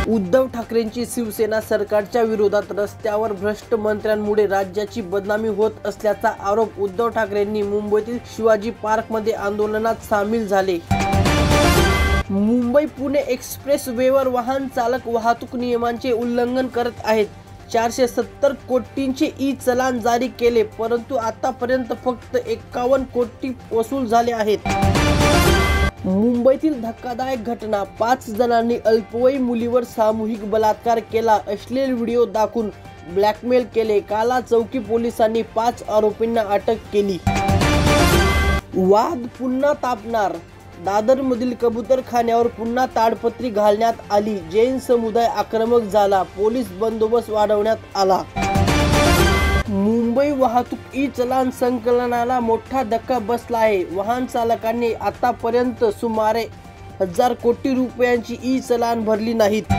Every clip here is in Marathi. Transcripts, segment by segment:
उद्धव ठाकरेंची शिवसेना सरकारच्या विरोधात रस्त्यावर भ्रष्ट मंत्र्यांमुळे राज्याची बदनामी होत असल्याचा आरोप उद्धव ठाकरेंनी मुंबईतील शिवाजी पार्कमध्ये आंदोलनात सामील झाले। मुंबई पुणे एक्सप्रेस वेवर वाहन चालक वाहतूक नियमांचे उल्लंघन करत आहेत। 470 कोटींचे ई चलान जारी केले, परंतु आतापर्यंत फक्त 51 कोटी वसूल झाले आहेत। मुंबईतील धक्कादायक घटना, 5 जणांनी अल्पवयीन मुलीवर सामूहिक बलात्कार केला, अश्लील व्हिडिओ दाखवून ब्लॅकमेल केले। काला चौकी पोलिसांनी 5 आरोपींना अटक केली। वाद पुन्हा तापणार, दादरमधील कबूतरखान्यावर पुन्हा ताडपत्री घालण्यात आली। जैन समुदाय आक्रमक झाला, पोलीस बंदोबस्त वाढवण्यात आला। मुंबई वाहतूक ई चलान संकलनाला मोठा धक्का बसला आहे। वाहन चालकांनी आतापर्यंत सुमारे 1000 कोटी रुपयांची ई चलान भरली नाहीत।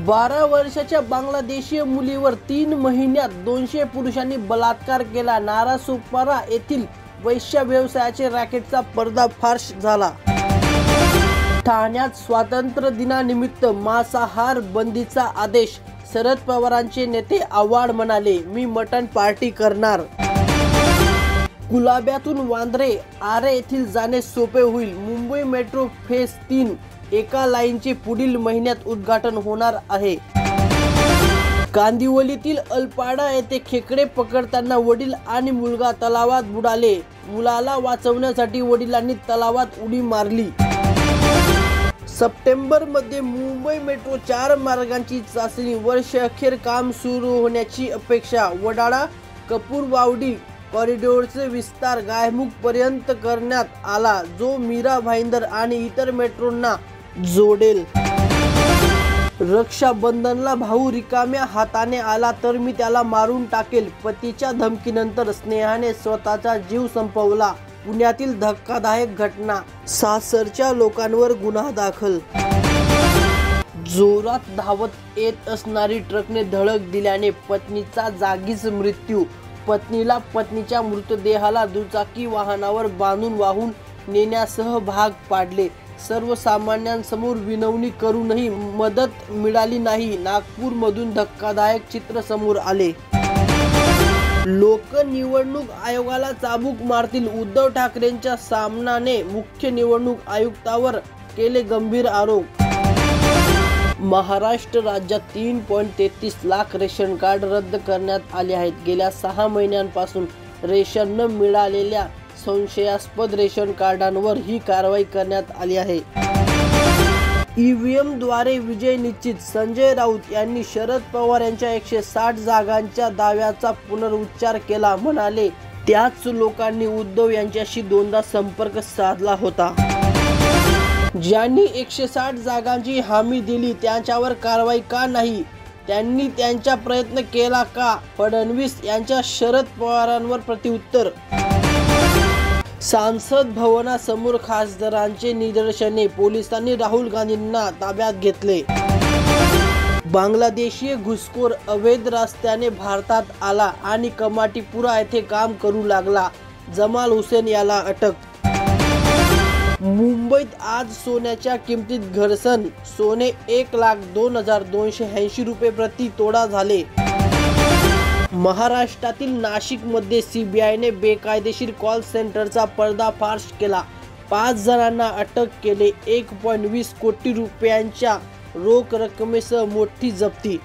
12 वर्षाच्या बांगलादेशीय मुलीवर 3 महिन्यात 200 पुरुषांनी बलात्कार केला। नारासोपारा येथील वैश्य व्यवसायाचे रॅकेटचा पर्दाफाश झाला। ठाण्यात स्वातंत्र्य दिनानिमित्त मांसाहार बंदीचा आदेश, शरद पवारांचे नेते आव्हाड म्हणाले, मी मटण पार्टी करणार। कुलाब्यातून वांद्रे आरे येथील जाणे सोपे होईल। मुंबई मेट्रो फेज 3 एका लाईनचे पुढील महिन्यात उद्घाटन होणार आहे। कांदिवलीतील अलपाडा येथे खेकडे पकडताना वडील आणि मुलगा तलावात बुडाले। मुलाला वाचवण्यासाठी वडिलांनी तलावात उडी मारली। सप्टेंबरमध्ये मुंबई मेट्रो 4 मार्गांची चाचणी, वर्षअखेर काम सुरू होण्याची अपेक्षा। वडाळा कपूरवावडी कॉरिडॉरचे विस्तार गायमुखपर्यंत करण्यात आला, जो मीरा भाईंदर आणि इतर मेट्रोंना जोडेल। रक्षाबंधनला भाऊ रिकाम्या हाताने आला तर मी त्याला मारून टाकेल, पतीच्या धमकीनंतर स्नेहाने स्वतःचा जीव संपवला। पुण्यातील धक्कादायक घटना, सासरच्या लोकांवर गुन्हा दाखल। जोरात धावत येत असणारी ट्रकने धडक दिल्याने पत्नीचा जागीच मृत्यू। पत्नीला पत्नीच्या मृतदेहाला दुचाकी वाहनावर बांधून वाहून नेण्यासह भाग पाडले। सर्वसामान्यांसमोर विनवणी करूनही मदत मिळाली नाही। नागपूरमधून धक्कादायक चित्र समोर आले। लोक निवडणूक आयोगाला चाबूक मारतील, उद्धव ठाकरेंच्या सामनाने मुख्य निवडणूक आयुक्तावर केले गंभीर आरोप। महाराष्ट्र राज्यात 3.33 लाख रेशन कार्ड रद्द करण्यात आले आहेत। गेल्या 6 महिन्यांपासून रेशन न मिळालेल्या संशयास्पद रेशन कार्डांवर ही कारवाई करण्यात आली आहे। ईव्हीएम द्वारे विजय निश्चित, संजय राऊत यांनी शरद पवार यांच्या 160 जागांच्या दाव्याचा पुनरुच्चार केला। म्हणाले, त्याच लोकांनी उद्धव यांच्याशी 2दा संपर्क साधला होता। ज्यांनी 160 जागांची हमी दिली त्यांच्यावर कारवाई का नाही? त्यांनी त्यांचा प्रयत्न केला का? फडणवीस यांच्या शरद पवारांवर प्रत्युत्तर। संसद भवनासमोर खासदारांचे निदर्शने, पोलिसांनी राहुल गांधींना ताब्यात घेतले। बांगलादेशी घुसखोर अवैध रस्त्याने भारतात आला आणि कमाटीपुरा येथे काम करू लागला, जमाल हुसेन याला अटक। मुंबईत आज सोन्याच्या किमतीत घसरण, सोने 1,02,280 रुपये प्रति तोळा झाले। महाराष्ट्रातील नाशिकमध्ये सीबीआयने बेकायदेशीर कॉल सेंटरचा पर्दाफाश केला। 5 जणांना अटक केले। 1.20 कोटी रुपयांच्या रोख रकमेसह मोठी जप्ती।